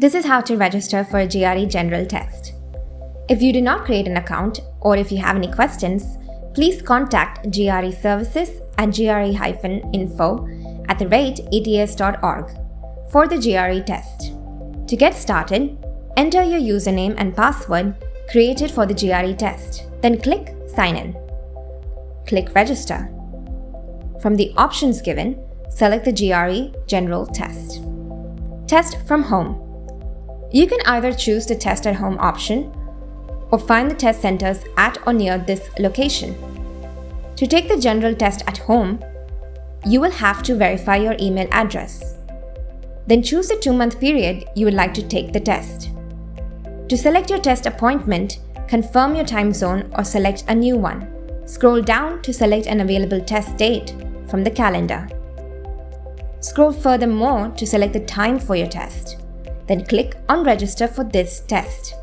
This is how to register for a GRE General Test. If you do not create an account or if you have any questions, please contact GRE Services at gre-info@ets.org for the GRE test. To get started, enter your username and password created for the GRE test. Then click Sign In. Click Register. From the options given, select the GRE General Test. Test from home. You can either choose the Test at Home option or find the test centers at or near this location. To take the general test at home, you will have to verify your email address. Then choose the 2-month period you would like to take the test. To select your test appointment, confirm your time zone or select a new one. Scroll down to select an available test date from the calendar. Scroll furthermore to select the time for your test. Then click on Register for this test.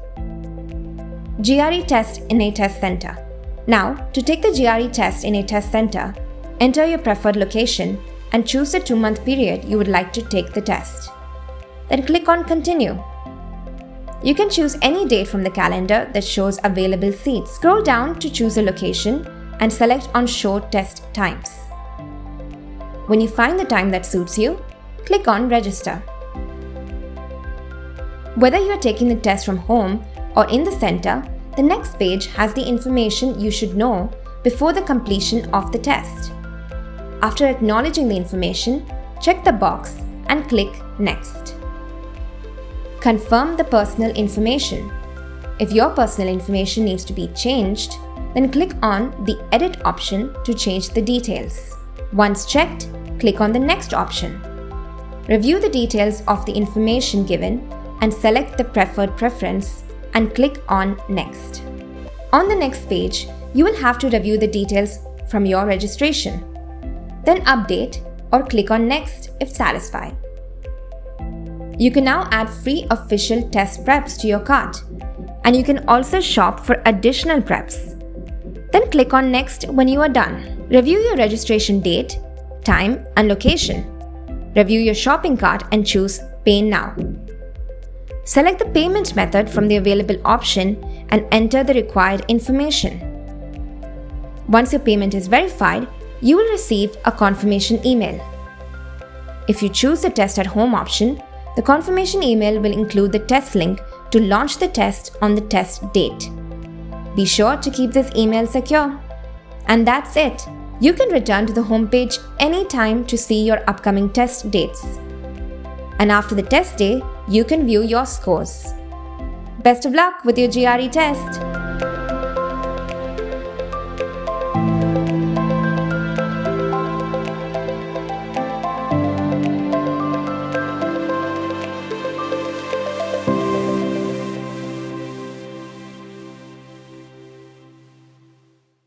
GRE Test in a Test Center. Now, to take the GRE test in a test center, enter your preferred location and choose the 2-month period you would like to take the test. Then click on Continue. You can choose any date from the calendar that shows available seats. Scroll down to choose a location and select on Show Test Times. When you find the time that suits you, click on Register. Whether you are taking the test from home or in the center, the next page has the information you should know before the completion of the test. After acknowledging the information, check the box and click Next. Confirm the personal information. If your personal information needs to be changed, then click on the Edit option to change the details. Once checked, click on the Next option. Review the details of the information given and select the preferred preference and click on Next. On the next page, you will have to review the details from your registration. Then update or click on Next if satisfied. You can now add free official test preps to your cart, and you can also shop for additional preps. Then click on Next when you are done. Review your registration date, time, and location. Review your shopping cart and choose Pay Now. Select the payment method from the available option and enter the required information. Once your payment is verified, you will receive a confirmation email. If you choose the Test at Home option, the confirmation email will include the test link to launch the test on the test date. Be sure to keep this email secure. And that's it. You can return to the homepage anytime to see your upcoming test dates. And after the test day, you can view your scores. Best of luck with your GRE test!